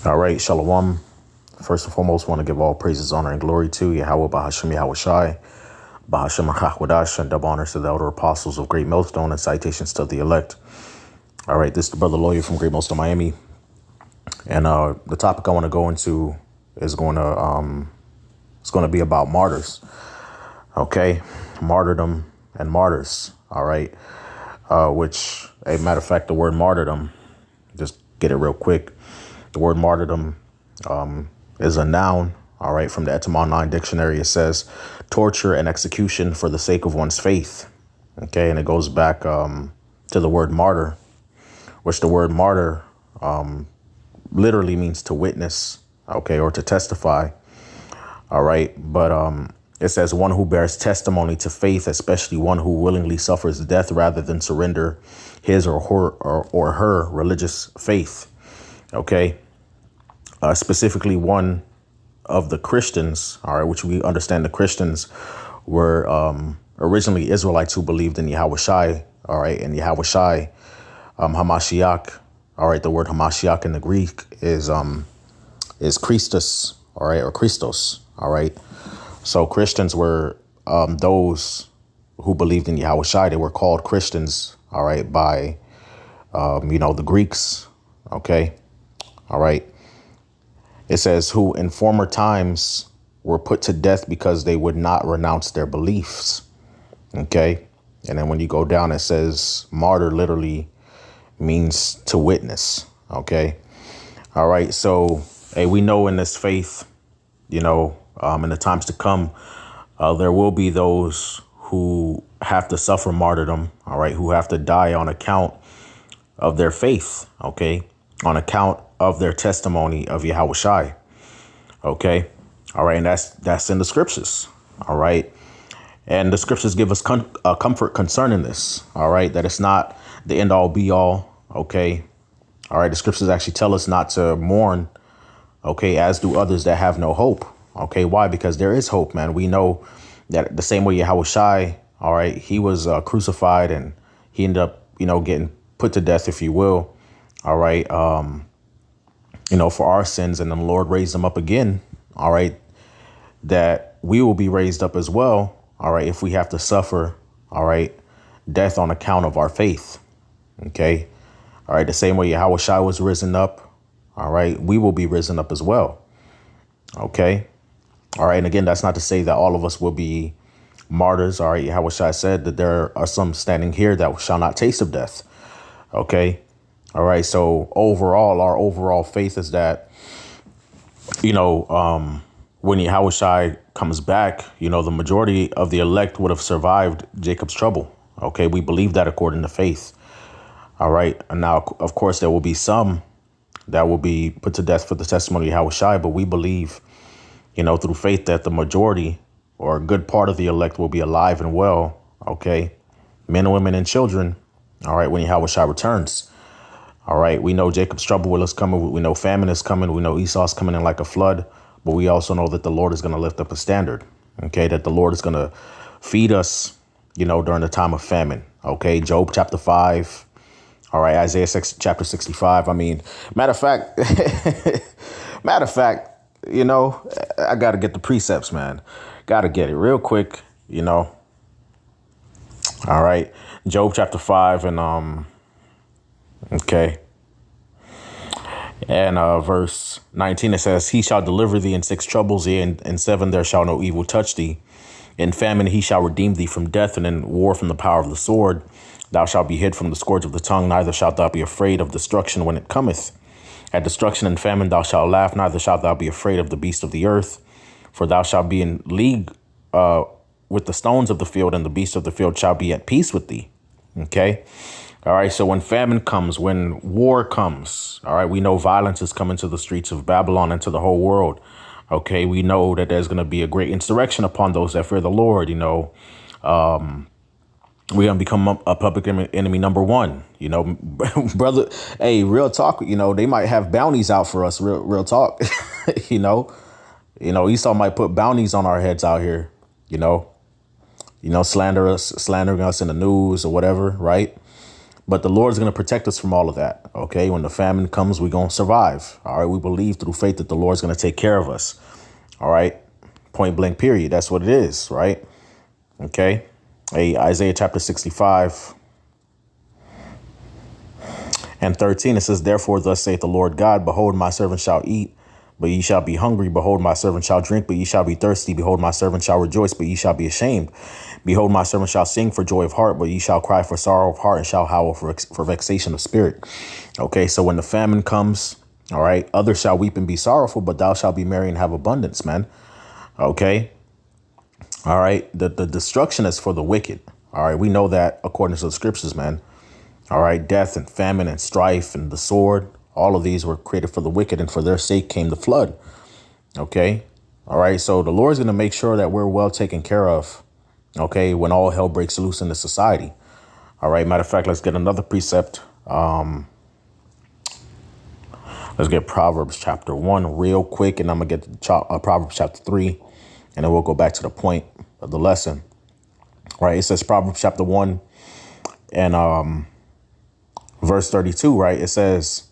All right, Shalom. First and foremost, want to give all praises, honor, and glory to Yahweh, Bahashem, Yahweh Shai, Bahashem, Chachwadash, and double honors to the elder apostles of Great Millstone and citations to the elect. All right, this is the brother lawyer from Great Millstone, Miami. And the topic I want to go into is going to be about martyrs. Okay, martyrdom and martyrs. All right, which, a matter of fact, the word martyrdom, just get it real quick. The word martyrdom is a noun, all right, from the Etymon dictionary. It says torture and execution for the sake of one's faith. Okay, and it goes back to the word martyr, which the word martyr literally means to witness, okay, or to testify. All right, but it says one who bears testimony to faith, especially one who willingly suffers death rather than surrender his or her religious faith. Okay, specifically one of the Christians, all right, which we understand the Christians were originally Israelites who believed in Yahweh Shai, all right, and Yahweh Shai, Hamashiach, all right, the word Hamashiach in the Greek is Christus, all right, or Christos, all right. So Christians were those who believed in Yahweh Shai. They were called Christians, all right, by, the Greeks, okay. All right. It says who in former times were put to death because they would not renounce their beliefs. OK. And then when you go down, it says martyr literally means to witness. OK. All right. So we know in this faith, in the times to come, there will be those who have to suffer martyrdom. All right. Who have to die on account of their faith. OK. On account of their testimony of Yahweh Shai. Okay. All right. And that's in the scriptures. All right. And the scriptures give us comfort concerning this. All right. That it's not the end all be all. Okay. All right. The scriptures actually tell us not to mourn. Okay. As do others that have no hope. Okay. Why? Because there is hope, man. We know that the same way Yahweh Shai. All right. He was crucified and he ended up, getting put to death, if you will. All right. For our sins, and the Lord raised them up again. All right. That we will be raised up as well. All right. If we have to suffer. All right. Death on account of our faith. OK. All right. The same way Yahweh Shai was risen up. All right. We will be risen up as well. OK. All right. And again, that's not to say that all of us will be martyrs. All right. Yahweh Shai said that there are some standing here that shall not taste of death. OK. All right. So overall, our overall faith is that, when Yahweh Shai comes back, the majority of the elect would have survived Jacob's trouble. OK, we believe that according to faith. All right. And now, of course, there will be some that will be put to death for the testimony of Yahweh Shai. But we believe, through faith that the majority or a good part of the elect will be alive and well. OK, men, women and children. All right. When Yahweh Shai returns. All right. We know Jacob's trouble is coming. We know famine is coming. We know Esau's coming in like a flood. But we also know that the Lord is going to lift up a standard. OK, that the Lord is going to feed us, during the time of famine. OK, Job chapter 5. All right. Isaiah 6, chapter 65. I mean, matter of fact, I got to get the precepts, man. Got to get it real quick. All right. Job chapter 5 and OK. And verse 19, it says, he shall deliver thee in 6 troubles, yea, in 7 there shall no evil touch thee. In famine he shall redeem thee from death, and in war from the power of the sword. Thou shalt be hid from the scourge of the tongue, neither shalt thou be afraid of destruction when it cometh. At destruction and famine thou shalt laugh, neither shalt thou be afraid of the beast of the earth. For thou shalt be in league with the stones of the field, and the beast of the field shall be at peace with thee. Okay. All right. So when famine comes, when war comes, all right, we know violence is coming to the streets of Babylon and to the whole world. OK, we know that there's going to be a great insurrection upon those that fear the Lord. We're going to become a public enemy number one, brother. Hey, real talk. They might have bounties out for us. Real talk. Esau might put bounties on our heads out here, slandering us in the news or whatever. Right. But the Lord's going to protect us from all of that. OK, when the famine comes, we're going to survive. All right. We believe through faith that the Lord's going to take care of us. All right. Point blank, period. That's what it is. Right. OK. Hey, Isaiah chapter 65 and 13, it says, therefore, thus saith the Lord God, behold, my servant shall eat, but ye shall be hungry. Behold, my servant shall drink, but ye shall be thirsty. Behold, my servant shall rejoice, but ye shall be ashamed. Behold, my servant shall sing for joy of heart, but ye shall cry for sorrow of heart and shall howl for vexation of spirit. OK, so when the famine comes, all right, others shall weep and be sorrowful, but thou shalt be merry and have abundance, man. OK. All right. The destruction is for the wicked. All right. We know that according to the scriptures, man. All right. Death and famine and strife and the sword. All of these were created for the wicked, and for their sake came the flood. OK. All right. So the Lord's going to make sure that we're well taken care of. OK, when all hell breaks loose in the society. All right. Matter of fact, let's get another precept. Let's get Proverbs chapter 1 real quick, and I'm going to get to Proverbs chapter 3, and then we'll go back to the point of the lesson. Right. It says Proverbs chapter 1 and verse 32. Right. It says,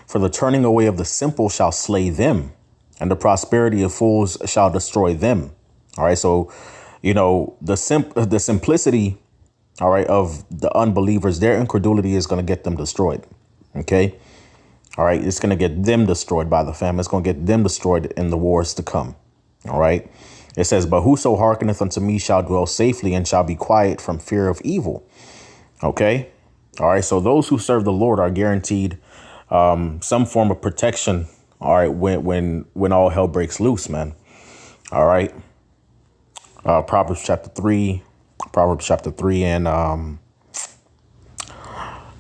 for the turning away of the simple shall slay them, and the prosperity of fools shall destroy them. All right. So, you know, the simplicity, all right, of the unbelievers, their incredulity is going to get them destroyed. OK. All right. It's going to get them destroyed by the famine. It's going to get them destroyed in the wars to come. All right. It says, but whoso hearkeneth unto me shall dwell safely and shall be quiet from fear of evil. OK. All right. So those who serve the Lord are guaranteed some form of protection. All right. When all hell breaks loose, man. All right. Proverbs chapter 3 and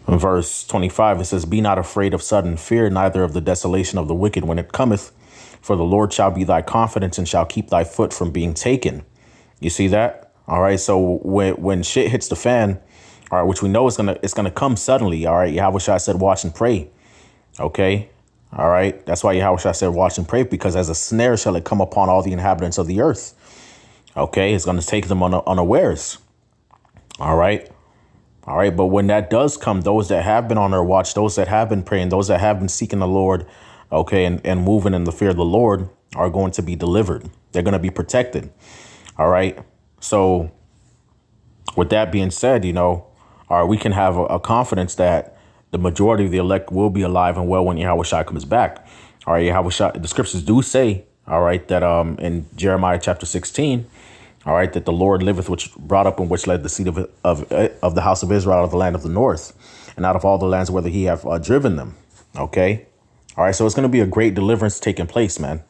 verse 25, it says, be not afraid of sudden fear, neither of the desolation of the wicked when it cometh, for the Lord shall be thy confidence and shall keep thy foot from being taken. You see that? All right. So when shit hits the fan, all right, which we know it's gonna come suddenly. All right. Yahushua said, watch and pray. OK. All right. That's why Yahushua said, watch and pray, because as a snare shall it come upon all the inhabitants of the earth. OK, it's going to take them unawares. All right. All right. But when that does come, those that have been on their watch, those that have been praying, those that have been seeking the Lord, OK, and moving in the fear of the Lord are going to be delivered. They're going to be protected. All right. So with that being said, you know, all right, we can have a confidence that the majority of the elect will be alive and well when Yahushua comes back. All right. Yahushua, the scriptures do say, all right, that in Jeremiah chapter 16, all right, that the Lord liveth, which brought up and which led the seed of the house of Israel out of the land of the north and out of all the lands whether he have driven them. OK. All right. So it's going to be a great deliverance taking place, man.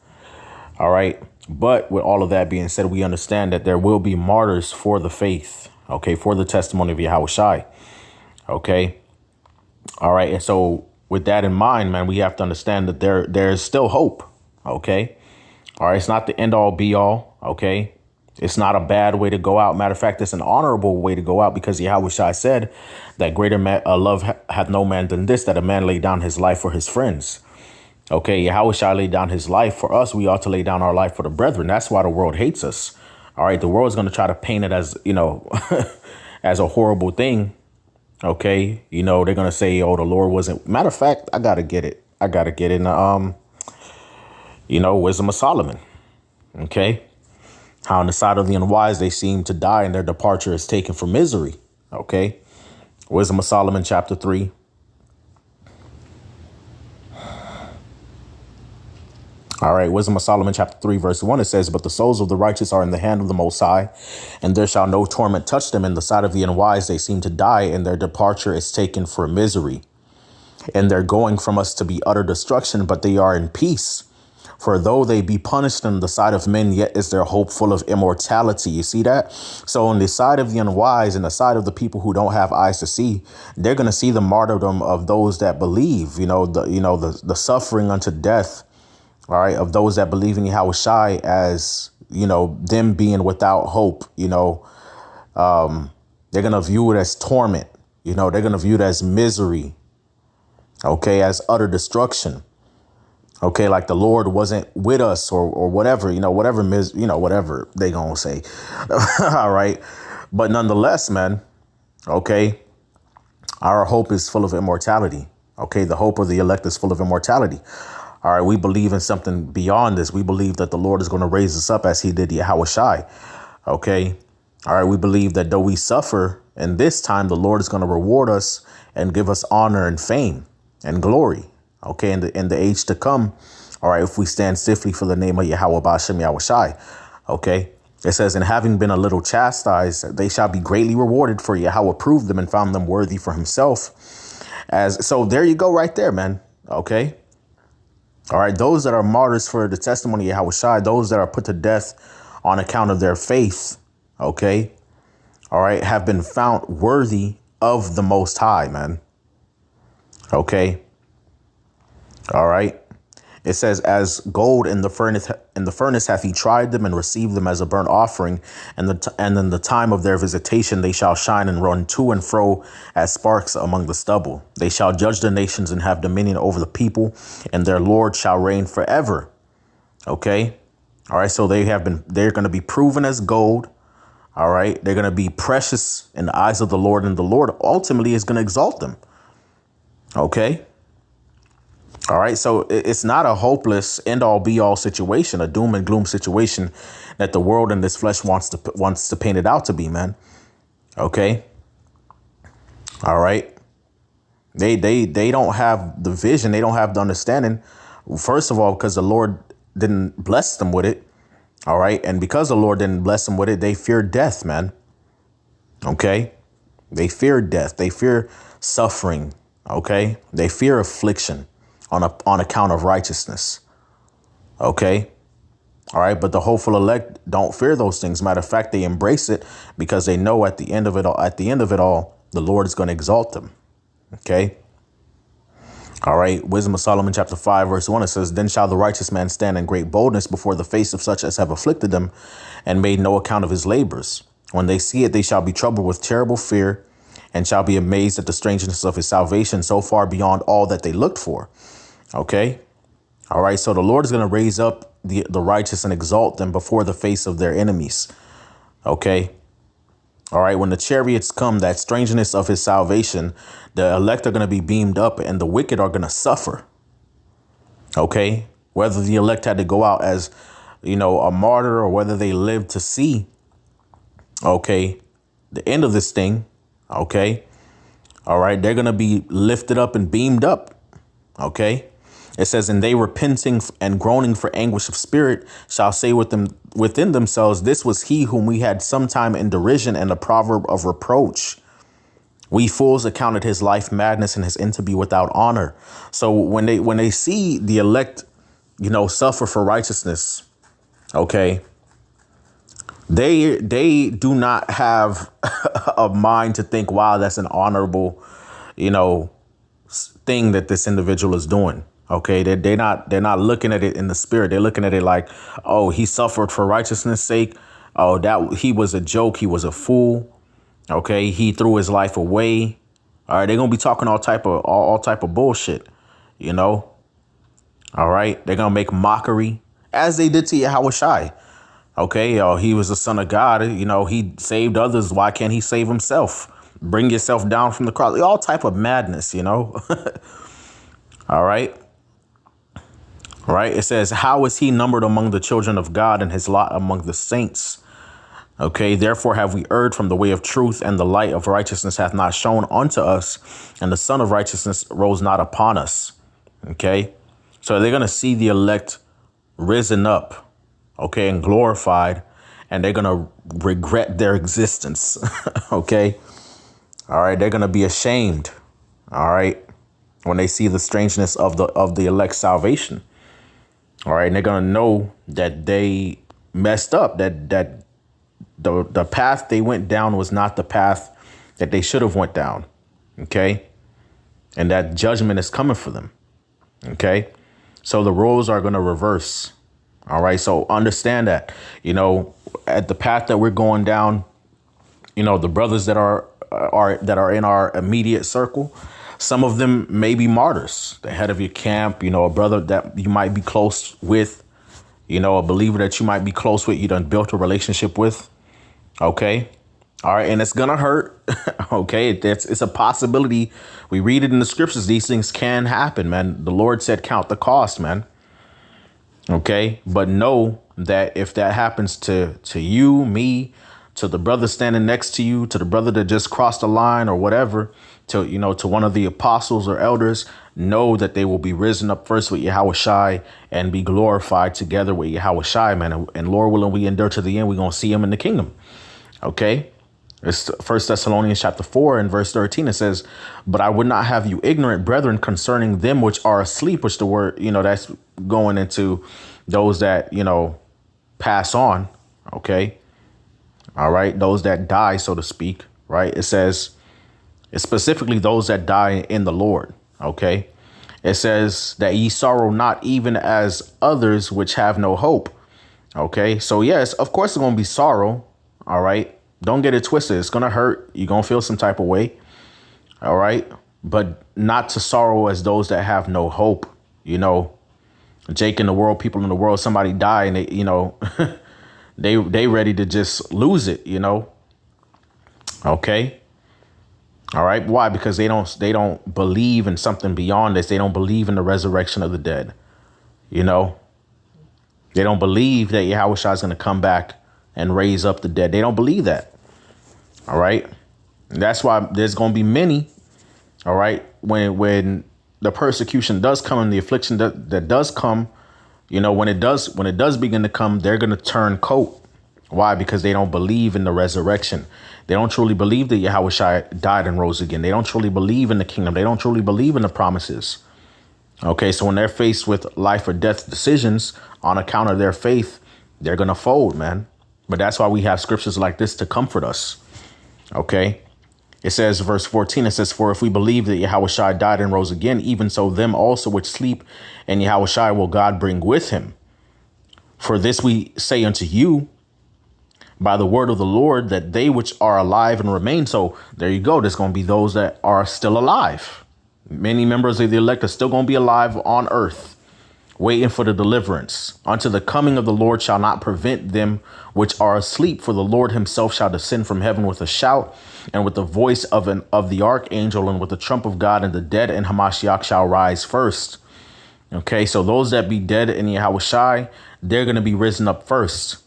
All right. But with all of that being said, we understand that there will be martyrs for the faith. OK, for the testimony of Yahushua. OK. All right. And so with that in mind, man, we have to understand that there's still hope. OK. All right. It's not the end all be all. OK. It's not a bad way to go out. Matter of fact, it's an honorable way to go out, because Yahushua said that greater love hath no man than this, that a man lay down his life for his friends. OK, Yahushua laid down his life for us. We ought to lay down our life for the brethren. That's why the world hates us. All right. The world's going to try to paint it as, you know, as a horrible thing. OK, you know, they're going to say, oh, the Lord wasn't. Matter of fact, I got to get it. In, you know, Wisdom of Solomon. OK. How on the side of the unwise they seem to die, and their departure is taken for misery. OK. Wisdom of Solomon chapter 3. All right. Wisdom of Solomon chapter 3 verse 1. It says, but the souls of the righteous are in the hand of the Most High, and there shall no torment touch them. In the sight of the unwise they seem to die, and their departure is taken for misery. And they're going from us to be utter destruction, but they are in peace. For though they be punished in the sight of men, yet is their hope full of immortality. You see that? So on the side of the unwise and the side of the people who don't have eyes to see, they're going to see the martyrdom of those that believe, the suffering unto death. All right. Of those that believe in Yahushua as, you know, them being without hope. You know, they're going to view it as torment. You know, they're going to view it as misery. OK, as utter destruction. OK, like the Lord wasn't with us or whatever, whatever they going to say. All right. But nonetheless, man. OK. Our hope is full of immortality. Okay. The hope of the elect is full of immortality. All right. We believe in something beyond this. We believe that the Lord is going to raise us up as he did Yahweh Shai. Okay. All right. We believe that though we suffer in this time, the Lord is going to reward us and give us honor and fame and glory. Okay. In the age to come. All right. If we stand stiffly for the name of Yahweh Ba'ashem Yahweh Shai. Okay. It says, and having been a little chastised, they shall be greatly rewarded, for Yahweh proved them and found them worthy for himself. So there you go right there, man. OK. All right. Those that are martyrs for the testimony of Yahweh Shai, those that are put to death on account of their faith. OK. All right. Have been found worthy of the Most High, man. OK. All right. It says, as gold in the furnace hath he tried them and received them as a burnt offering. And in the time of their visitation, they shall shine and run to and fro as sparks among the stubble. They shall judge the nations and have dominion over the people, and their Lord shall reign forever. OK. All right. So they're going to be proven as gold. All right. They're going to be precious in the eyes of the Lord, and the Lord ultimately is going to exalt them. OK. All right. So it's not a hopeless end all be all situation, a doom and gloom situation that the world and this flesh wants to paint it out to be, man. OK. All right. They don't have the vision. They don't have the understanding. First of all, because the Lord didn't bless them with it. All right. And because the Lord didn't bless them with it, they fear death, man. OK. They fear death. They fear suffering. OK. They fear affliction on account of righteousness. OK. All right. But the hopeful elect don't fear those things. Matter of fact, they embrace it because they know at the end of it all, the Lord is going to exalt them. OK. All right. Wisdom of Solomon, chapter 5, verse 1, it says, then shall the righteous man stand in great boldness before the face of such as have afflicted them and made no account of his labors. When they see it, they shall be troubled with terrible fear and shall be amazed at the strangeness of his salvation, so far beyond all that they looked for. OK. All right. So the Lord is going to raise up the righteous and exalt them before the face of their enemies. OK. All right. When the chariots come, that strangeness of his salvation, the elect are going to be beamed up and the wicked are going to suffer. OK. Whether the elect had to go out as, a martyr or whether they lived to see. OK. The end of this thing. OK. All right. They're going to be lifted up and beamed up. OK. It says, and they repenting and groaning for anguish of spirit shall say within themselves, this was he whom we had sometime in derision and a proverb of reproach. We fools accounted his life madness and his end to be without honor. So when they see the elect, suffer for righteousness, OK, they do not have a mind to think, wow, that's an honorable, thing that this individual is doing. OK, they're not looking at it in the spirit. They're looking at it like, oh, he suffered for righteousness' sake. Oh, that he was a joke. He was a fool. OK, he threw his life away. All right. They're going to be talking all type of bullshit, All right. They're going to make mockery as they did to Yahweh Shai. OK, he was the son of God. He saved others. Why can't he save himself? Bring yourself down from the cross. All type of madness, All right. Right. It says, how is he numbered among the children of God and his lot among the saints? OK, therefore have we erred from the way of truth, and the light of righteousness hath not shone unto us, and the sun of righteousness rose not upon us. OK, so they're going to see the elect risen up, OK, and glorified, and they're going to regret their existence. OK. All right. They're going to be ashamed. All right. When they see the strangeness of the elect's salvation. All right. And they're going to know that they messed up, that the path they went down was not the path that they should have went down. OK. And that judgment is coming for them. OK. So the roles are going to reverse. All right. So understand that, at the path that we're going down, the brothers that are in our immediate circle, some of them may be martyrs, the head of your camp, a brother that you might be close with, a believer that you might be close with, you done built a relationship with. OK. All right. And it's going to hurt. Okay. It's a possibility. We read it in the scriptures. These things can happen, man. The Lord said, count the cost, man. Okay. But know that if that happens to you, me, to the brother standing next to you, to the brother that just crossed the line or whatever, to, to one of the apostles or elders, know that they will be risen up first with Yahweh Shai and be glorified together with Yahweh Shai, man. And Lord willing, we endure to the end. We're going to see him in the kingdom. Okay. It's 1 Thessalonians chapter 4 and verse 13. It says, but I would not have you ignorant, brethren, concerning them which are asleep, which the word, that's going into those that, pass on. OK. All right. Those that die, so to speak. Right. It says it's specifically those that die in the Lord. OK. It says that ye sorrow not even as others which have no hope. OK. So, yes, of course, there's going to be sorrow. All right. Don't get it twisted. It's going to hurt. You're going to feel some type of way. All right. But not to sorrow as those that have no hope. Jake in the world, people in the world, somebody die and they, they ready to just lose it, OK. All right. Why? Because they don't believe in something beyond this. They don't believe in the resurrection of the dead. They don't believe that Yahweh Shai is going to come back and raise up the dead. They don't believe that. All right. And that's why there's going to be many. All right. When the persecution does come and the affliction that does come, when it does begin to come, they're going to turn coat. Why? Because they don't believe in the resurrection. They don't truly believe that Yahweh Shai died and rose again. They don't truly believe in the kingdom. They don't truly believe in the promises. OK, so when they're faced with life or death decisions on account of their faith, they're going to fold, man. But that's why we have scriptures like this to comfort us. OK, it says, verse 14, it says, for if we believe that Yahweh Shai died and rose again, even so them also which sleep in Yahweh Shai will God bring with him. For this we say unto you by the word of the Lord, that they which are alive and remain. So there you go. There's going to be those that are still alive. Many members of the elect are still going to be alive on earth, waiting for the deliverance. Unto the coming of the Lord shall not prevent them which are asleep. For the Lord himself shall descend from heaven with a shout, and with the voice of the archangel, and with the trump of God, and the dead in Hamashiach shall rise first. OK, so those that be dead in Yahweh Shai, they're going to be risen up first.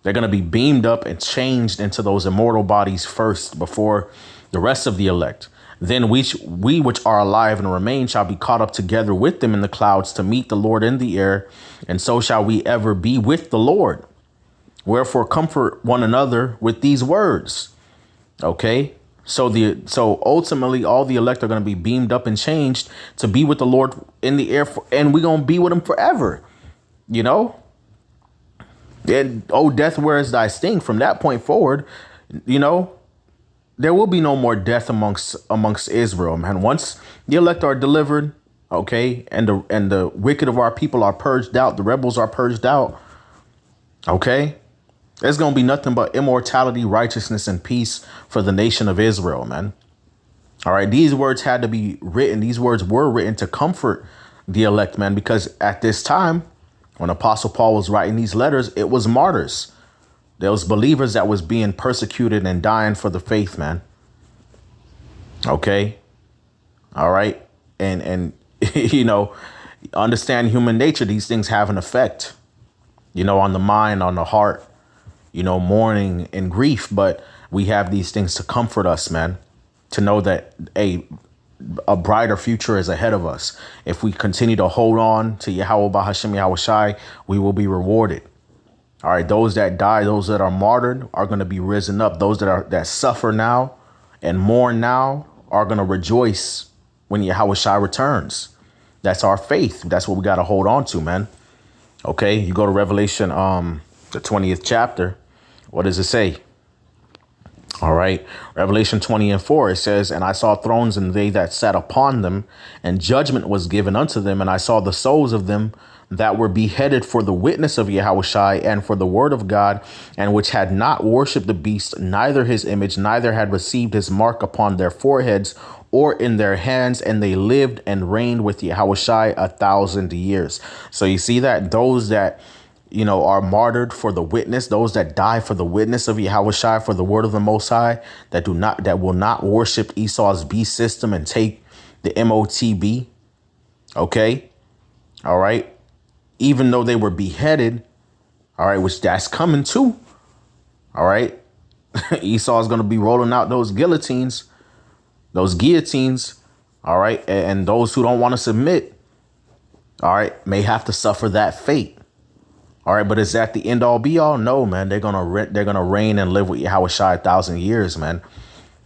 They're going to be beamed up and changed into those immortal bodies first before the rest of the elect. Then we which are alive and remain shall be caught up together with them in the clouds to meet the Lord in the air. And so shall we ever be with the Lord. Wherefore comfort one another with these words. OK, so ultimately all the elect are going to be beamed up and changed to be with the Lord in the air. And we're going to be with him forever. And oh, death, where is thy sting? From that point forward, there will be no more death amongst Israel, man. Once the elect are delivered, OK, and the wicked of our people are purged out, the rebels are purged out. OK, there's going to be nothing but immortality, righteousness, and peace for the nation of Israel, man. All right. These words had to be written. These words were written to comfort the elect, man, because at this time, when Apostle Paul was writing these letters, it was martyrs. There was believers that was being persecuted and dying for the faith, man. OK. All right. And understand human nature. These things have an effect, on the mind, on the heart, mourning and grief. But we have these things to comfort us, man, to know that a brighter future is ahead of us. If we continue to hold on to Yahweh Bahashem Yahweh Shai, we will be rewarded. All right. Those that die, those that are martyred are going to be risen up. Those that suffer now and mourn now are going to rejoice when Yahweh Shai returns. That's our faith. That's what we got to hold on to, man. OK, you go to Revelation, the 20th chapter. What does it say? All right. Revelation 20:4, it says, and I saw thrones and they that sat upon them, and judgment was given unto them. And I saw the souls of them that were beheaded for the witness of Yahweh Shai and for the word of God, and which had not worshipped the beast, neither his image, neither had received his mark upon their foreheads or in their hands. And they lived and reigned with Yahweh Shai 1,000 years. So you see that those that are martyred for the witness, those that die for the witness of Yahushua, for the word of the Most High, that will not worship Esau's beast system and take the MOTB. Okay. All right. Even though they were beheaded. All right. Which that's coming too. All right. Esau is going to be rolling out those guillotines. All right. And those who don't want to submit, all right, may have to suffer that fate. All right. But is that the end all be all? No, man. They're going to reign and live with Yahushua 1,000 years, man.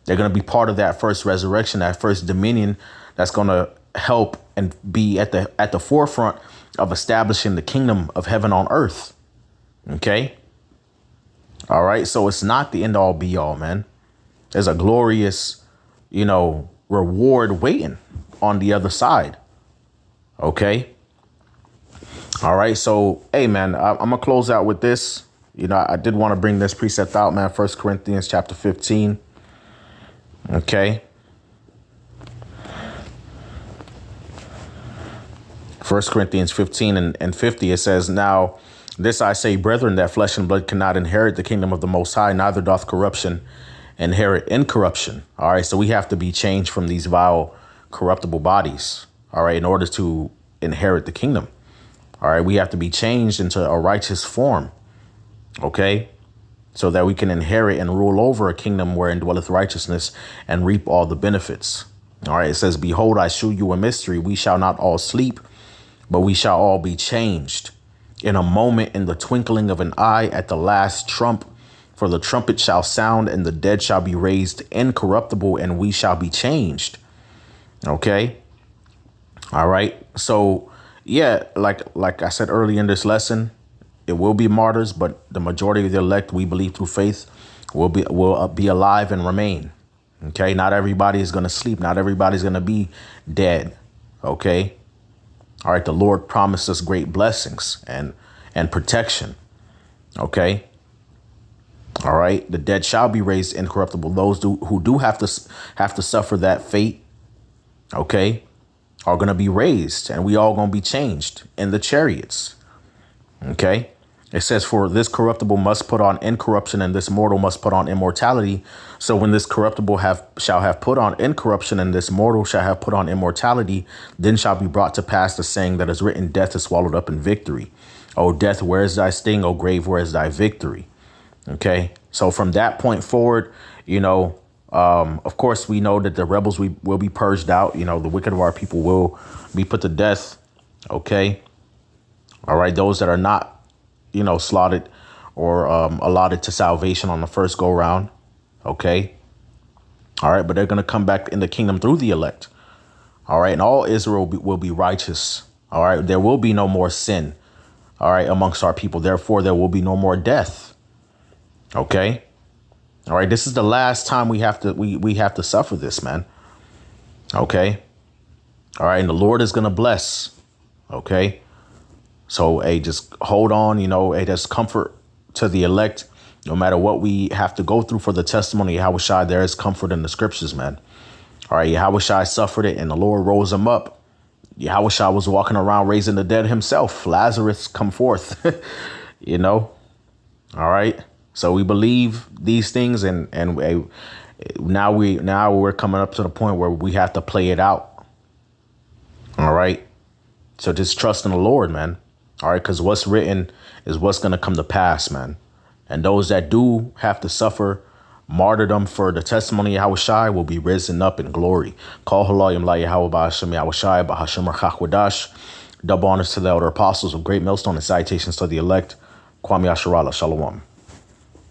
They're going to be part of that first resurrection, that first dominion that's going to help and be at the forefront of establishing the kingdom of heaven on earth. OK. All right. So it's not the end all be all, man. There's a glorious, reward waiting on the other side. OK. All right. So, hey, man, I'm going to close out with this. I did want to bring this precept out, man. 1 Corinthians chapter 15. OK. 1 Corinthians 15 and 50, it says, "Now this I say, brethren, that flesh and blood cannot inherit the kingdom of the Most High, neither doth corruption inherit incorruption." All right. So we have to be changed from these vile, corruptible bodies. All right. In order to inherit the kingdom. All right. We have to be changed into a righteous form. OK. So that we can inherit and rule over a kingdom wherein dwelleth righteousness and reap all the benefits. All right. It says, "Behold, I shew you a mystery. We shall not all sleep, but we shall all be changed in a moment, in the twinkling of an eye, at the last trump. For the trumpet shall sound, and the dead shall be raised incorruptible, and we shall be changed." Okay. All right. So, yeah, like I said earlier in this lesson, it will be martyrs, but the majority of the elect, we believe through faith, will be alive and remain. Okay. Not everybody is going to sleep. Not everybody's going to be dead. Okay. All right. The Lord promised us great blessings and protection. OK. All right. The dead shall be raised incorruptible. Those who do have to suffer that fate. OK. Are going to be raised, and we all going to be changed in the chariots. OK. It says, "For this corruptible must put on incorruption, and this mortal must put on immortality. So when this corruptible shall have put on incorruption, and this mortal shall have put on immortality, then shall be brought to pass the saying that is written, death is swallowed up in victory. O death, where is thy sting? O grave, where is thy victory?" OK. So from that point forward, of course, we know that the rebels will be purged out. The wicked of our people will be put to death. OK. All right. Those that are not, slaughtered or allotted to salvation on the first go round. OK. All right. But they're going to come back in the kingdom through the elect. All right. And all Israel will be righteous. All right. There will be no more sin. All right. Amongst our people. Therefore, there will be no more death. OK. All right. This is the last time we have to suffer this, man. OK. All right. And the Lord is going to bless. OK. So, hey, just hold on. Hey, there's comfort to the elect. No matter what we have to go through for the testimony of Yahushua, there is comfort in the scriptures, man. All right. Yahushua suffered it and the Lord rose him up. Yahushua was walking around raising the dead himself. Lazarus, come forth. All right. So we believe these things, and now we're coming up to the point where we have to play it out. All right. So just trust in the Lord, man. All right. Because what's written is what's going to come to pass, man. And those that do have to suffer martyrdom for the testimony of Yahushua will be risen up in glory. Call halayim la Yahweh ba'ashem Yahushua ba'ashem rachach. Double honors to the elder apostles of Great Millstone and salutations to the elect. Kwame Asherallah. Shalom.